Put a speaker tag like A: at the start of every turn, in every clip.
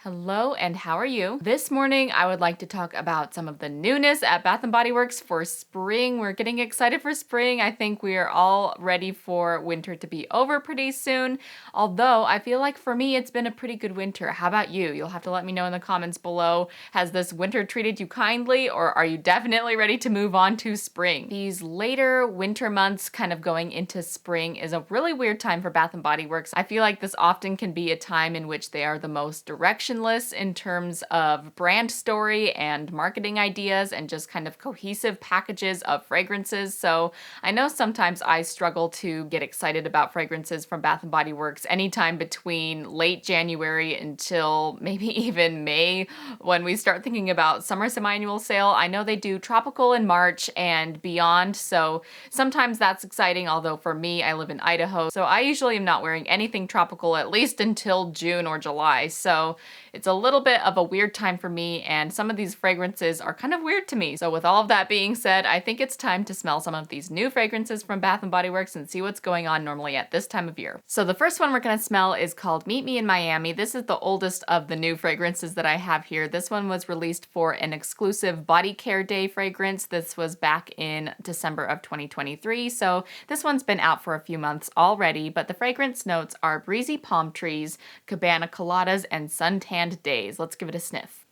A: Hello, and how are you? This morning, I would like to talk about some of the newness at Bath & Body Works for spring. We're getting excited for spring. I think we are all ready for winter to be over pretty soon. Although, I feel like for me, it's been a pretty good winter. How about you? You'll have to let me know in the comments below. Has this winter treated you kindly, or are you definitely ready to move on to spring? These later winter months, kind of going into spring, is a really weird time for Bath & Body Works. I feel like this often can be a time in which they are the most directionless in terms of brand story and marketing ideas and just kind of cohesive packages of fragrances. So I know sometimes I struggle to get excited about fragrances from Bath & Body Works anytime between late January until maybe even May when we start thinking about summer semi-annual sale. I know they do tropical in March and beyond, so sometimes that's exciting, although for me, I live in Idaho, so I usually am not wearing anything tropical at least until June or July. So it's a little bit of a weird time for me, and some of these fragrances are kind of weird to me. So with all of that being said, I think it's time to smell some of these new fragrances from Bath & Body Works and see what's going on normally at this time of year. So the first one we're gonna smell is called Meet Me in Miami. This is the oldest of the new fragrances that I have here. This one was released for an exclusive Body Care Day fragrance. This was back in December of 2023, so this one's been out for a few months already, but the fragrance notes are breezy palm trees, cabana coladas, and suntanned days. Let's give it a sniff.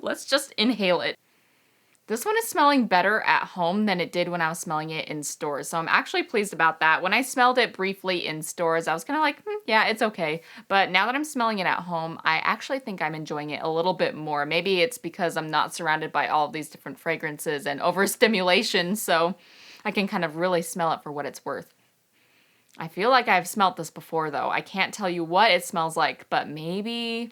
A: Let's just inhale it. This one is smelling better at home than it did when I was smelling it in stores, so I'm actually pleased about that. When I smelled it briefly in stores, I was kind of like, yeah, it's okay. But now that I'm smelling it at home, I actually think I'm enjoying it a little bit more. Maybe it's because I'm not surrounded by all of these different fragrances and overstimulation, so I can kind of really smell it for what it's worth. I feel like I've smelt this before, though. I can't tell you what it smells like, but maybe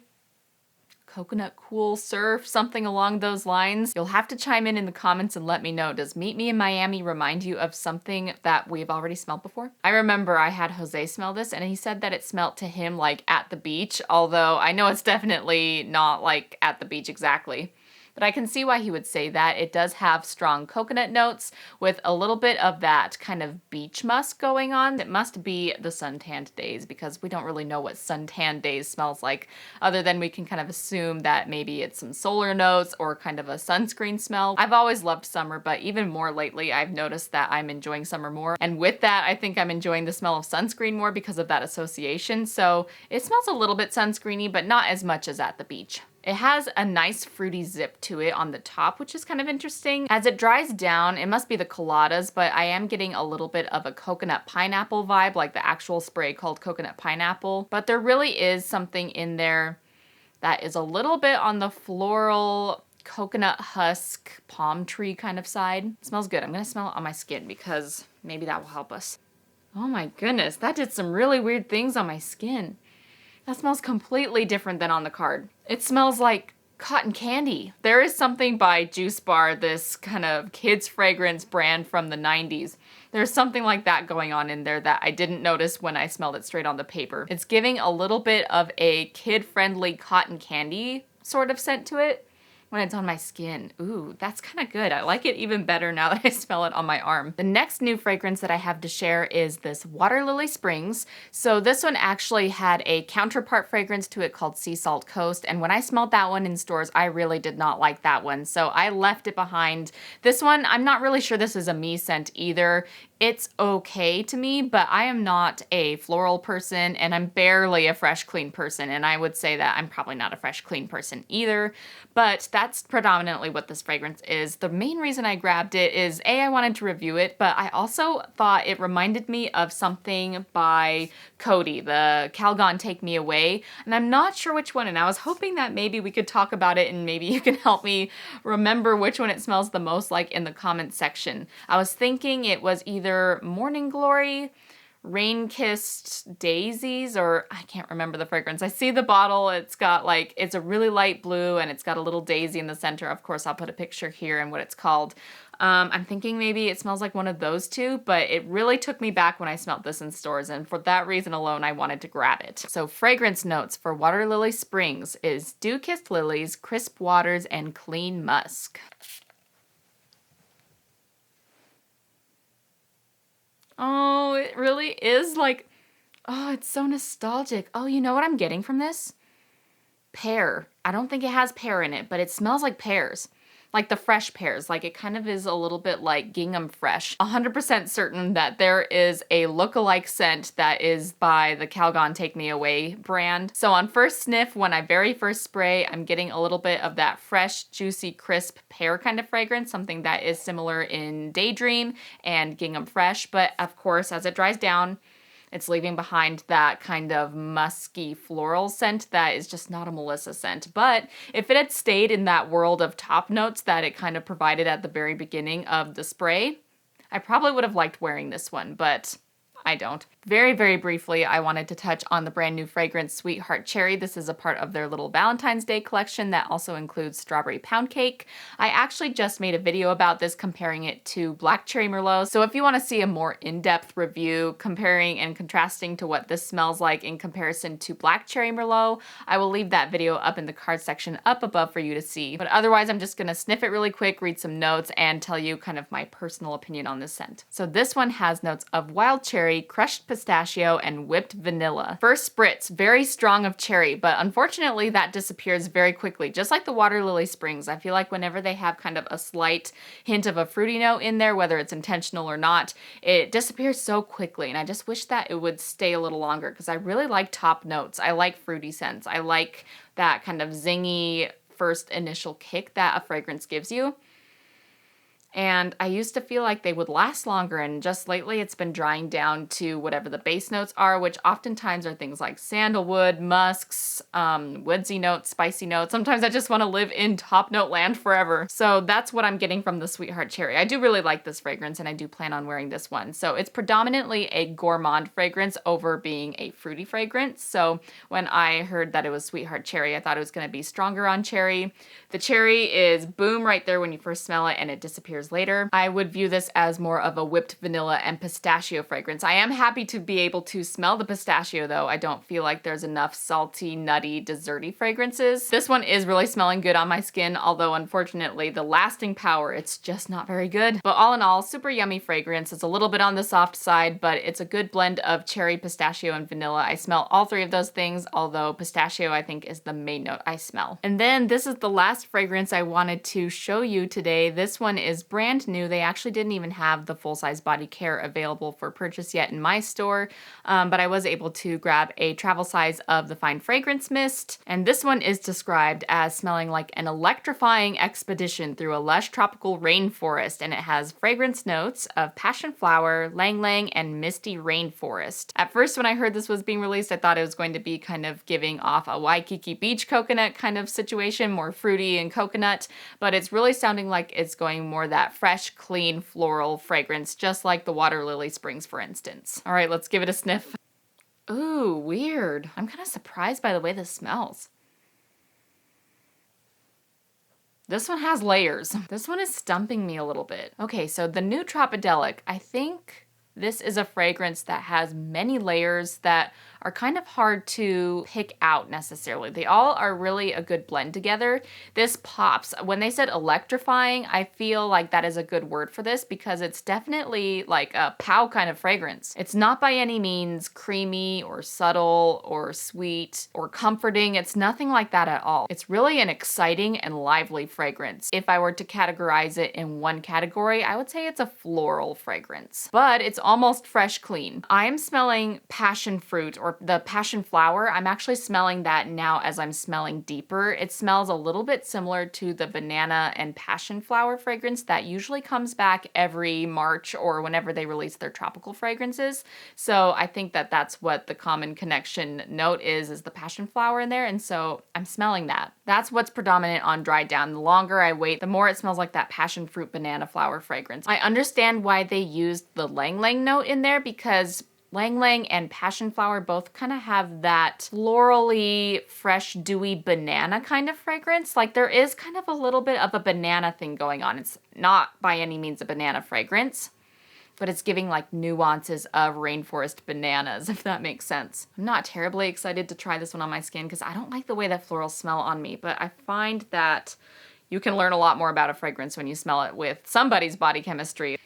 A: coconut cool surf, something along those lines. You'll have to chime in the comments and let me know. Does Meet Me in Miami remind you of something that we've already smelled before? I remember I had Jose smell this, and he said that it smelled to him like at the beach, although I know it's definitely not like at the beach exactly. But I can see why he would say that. It does have strong coconut notes with a little bit of that kind of beach musk going on. It must be the suntanned days, because we don't really know what suntanned days smells like, other than we can kind of assume that maybe it's some solar notes or kind of a sunscreen smell. I've always loved summer, but even more lately, I've noticed that I'm enjoying summer more. And with that, I think I'm enjoying the smell of sunscreen more because of that association. So it smells a little bit sunscreeny, but not as much as at the beach. It has a nice fruity zip to it on the top, which is kind of interesting. As it dries down, it must be the coladas, but I am getting a little bit of a coconut pineapple vibe, like the actual spray called coconut pineapple. But there really is something in there that is a little bit on the floral coconut husk palm tree kind of side. It smells good. I'm gonna smell it on my skin because maybe that will help us. Oh my goodness, that did some really weird things on my skin. That smells completely different than on the card. It smells like cotton candy. There is something by Juice Bar, this kind of kids fragrance brand from the 90s. There's something like that going on in there that I didn't notice when I smelled it straight on the paper. It's giving a little bit of a kid-friendly cotton candy sort of scent to it when it's on my skin. Ooh, that's kind of good. I like it even better now that I smell it on my arm. The next new fragrance that I have to share is this Water Lily Springs. So this one actually had a counterpart fragrance to it called Sea Salt Coast, and when I smelled that one in stores, I really did not like that one, so I left it behind. This one, I'm not really sure this is a me scent either. It's okay to me, but I am not a floral person, and I'm barely a fresh, clean person, and I would say that I'm probably not a fresh, clean person either, but that's predominantly what this fragrance is. The main reason I grabbed it is, A, I wanted to review it, but I also thought it reminded me of something by Coty, the Calgon Take Me Away, and I'm not sure which one, and I was hoping that maybe we could talk about it and maybe you can help me remember which one it smells the most like in the comments section. I was thinking it was either Morning Glory, Rain-Kissed Daisies, or I can't remember the fragrance. I see the bottle, it's got like, it's a really light blue and it's got a little daisy in the center. Of course, I'll put a picture here and what it's called. I'm thinking maybe it smells like one of those two, but it really took me back when I smelled this in stores, and for that reason alone, I wanted to grab it. So fragrance notes for Water Lily Springs is dew-kissed lilies, crisp waters, and clean musk. Oh, it really is like, oh, it's so nostalgic. Oh, you know what I'm getting from this? pear. I don't think it has pear in it, but it smells like pears. Like the fresh pears, like it kind of is a little bit like gingham fresh. 100% certain that there is a look-alike scent that is by the Calgon Take Me Away brand. So on first sniff, when I very first spray, I'm getting a little bit of that fresh, juicy, crisp pear kind of fragrance, something that is similar in Daydream and Gingham Fresh. But of course, as it dries down, it's leaving behind that kind of musky floral scent that is just not a Melissa scent. But if it had stayed in that world of top notes that it kind of provided at the very beginning of the spray, I probably would have liked wearing this one, but I don't. Very, very briefly, I wanted to touch on the brand new fragrance Sweetheart Cherry. This is a part of their little Valentine's Day collection that also includes Strawberry Pound Cake. I actually just made a video about this comparing it to Black Cherry Merlot. So if you want to see a more in-depth review comparing and contrasting to what this smells like in comparison to Black Cherry Merlot, I will leave that video up in the card section up above for you to see. But otherwise, I'm just going to sniff it really quick, read some notes, and tell you kind of my personal opinion on this scent. So this one has notes of wild cherry, crushed pistachio, and whipped vanilla. First spritz, very strong of cherry, but unfortunately that disappears very quickly. Just like the Water Lily Springs, I feel like whenever they have kind of a slight hint of a fruity note in there, whether it's intentional or not, it disappears so quickly, and I just wish that it would stay a little longer because I really like top notes. I like fruity scents. I like that kind of zingy first initial kick that a fragrance gives you. And I used to feel like they would last longer, and just lately it's been drying down to whatever the base notes are, which oftentimes are things like sandalwood, musks, woodsy notes, spicy notes. Sometimes I just want to live in top note land forever. So that's what I'm getting from the Sweetheart Cherry. I do really like this fragrance, and I do plan on wearing this one. So it's predominantly a gourmand fragrance over being a fruity fragrance. So when I heard that it was Sweetheart Cherry, I thought it was going to be stronger on cherry. The cherry is boom right there when you first smell it, and it disappears later. I would view this as more of a whipped vanilla and pistachio fragrance. I am happy to be able to smell the pistachio though. I don't feel like there's enough salty, nutty, desserty fragrances. This one is really smelling good on my skin, although unfortunately the lasting power, it's just not very good. But all in all, super yummy fragrance. It's a little bit on the soft side, but it's a good blend of cherry, pistachio, and vanilla. I smell all three of those things, although pistachio I think is the main note I smell. And then this is the last fragrance I wanted to show you today. This one is brand new. They actually didn't even have the full-size body care available for purchase yet in my store, but I was able to grab a travel size of the Fine Fragrance Mist, and this one is described as smelling like an electrifying expedition through a lush tropical rainforest, and it has fragrance notes of passion flower, lang lang, and misty rainforest. At first, when I heard this was being released, I thought it was going to be kind of giving off a Waikiki Beach coconut kind of situation, more fruity and coconut, but it's really sounding like it's going more that fresh, clean, floral fragrance, just like the Water Lily Springs, for instance. All right, let's give it a sniff. Ooh, weird. I'm kind of surprised by the way this smells. This one has layers. This one is stumping me a little bit. Okay, so the new Tropidelic, I think this is a fragrance that has many layers that are kind of hard to pick out necessarily. They all are really a good blend together. This pops. When they said electrifying, I feel like that is a good word for this because it's definitely like a pow kind of fragrance. It's not by any means creamy or subtle or sweet or comforting. It's nothing like that at all. It's really an exciting and lively fragrance. If I were to categorize it in one category, I would say it's a floral fragrance, but it's almost fresh clean. I'm smelling passion fruit or the passion flower. I'm actually smelling that now as I'm smelling deeper. It smells a little bit similar to the banana and passion flower fragrance that usually comes back every March or whenever they release their tropical fragrances. So I think that that's what the common connection note is the passion flower in there. And so I'm smelling that. That's what's predominant on dry down. The longer I wait, the more it smells like that passion fruit banana flower fragrance. I understand why they used the lang lang note in there because lang lang and passion flower both kind of have that florally, fresh, dewy banana kind of fragrance. Like there is kind of a little bit of a banana thing going on. It's not by any means a banana fragrance, but it's giving like nuances of rainforest bananas, if that makes sense. I'm not terribly excited to try this one on my skin because I don't like the way that florals smell on me, but I find that you can learn a lot more about a fragrance when you smell it with somebody's body chemistry.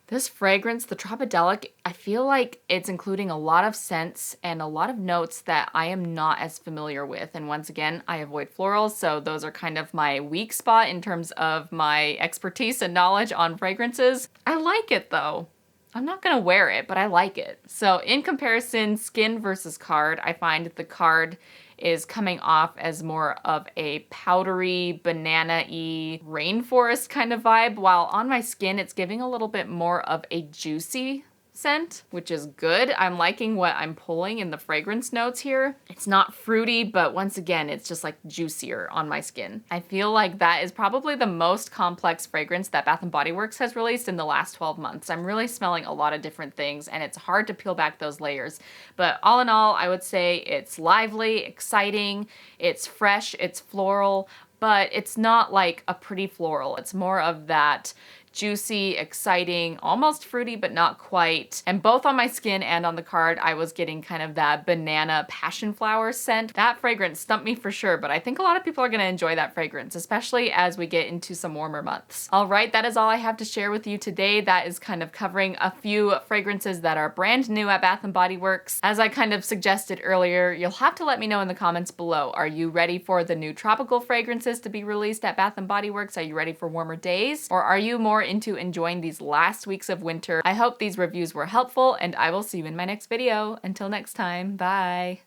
A: This fragrance, the Tropidelic, I feel like it's including a lot of scents and a lot of notes that I am not as familiar with. And once again, I avoid florals, so those are kind of my weak spot in terms of my expertise and knowledge on fragrances. I like it though. I'm not gonna wear it, but I like it. So in comparison, skin versus card, I find the card is coming off as more of a powdery, banana-y, rainforest kind of vibe, while on my skin it's giving a little bit more of a juicy scent, which is good. I'm liking what I'm pulling in the fragrance notes here. It's not fruity, but once again, it's just like juicier on my skin. I feel like that is probably the most complex fragrance that Bath & Body Works has released in the last 12 months. I'm really smelling a lot of different things and it's hard to peel back those layers. But all in all, I would say it's lively, exciting, it's fresh, it's floral, but it's not like a pretty floral. It's more of that juicy, exciting, almost fruity, but not quite. And both on my skin and on the card, I was getting kind of that banana passion flower scent. That fragrance stumped me for sure, but I think a lot of people are gonna enjoy that fragrance, especially as we get into some warmer months. All right, that is all I have to share with you today. That is kind of covering a few fragrances that are brand new at Bath & Body Works. As I kind of suggested earlier, you'll have to let me know in the comments below. Are you ready for the new tropical fragrances to be released at Bath & Body Works? Are you ready for warmer days? Or are you more into enjoying these last weeks of winter? I hope these reviews were helpful and I will see you in my next video. Until next time, bye.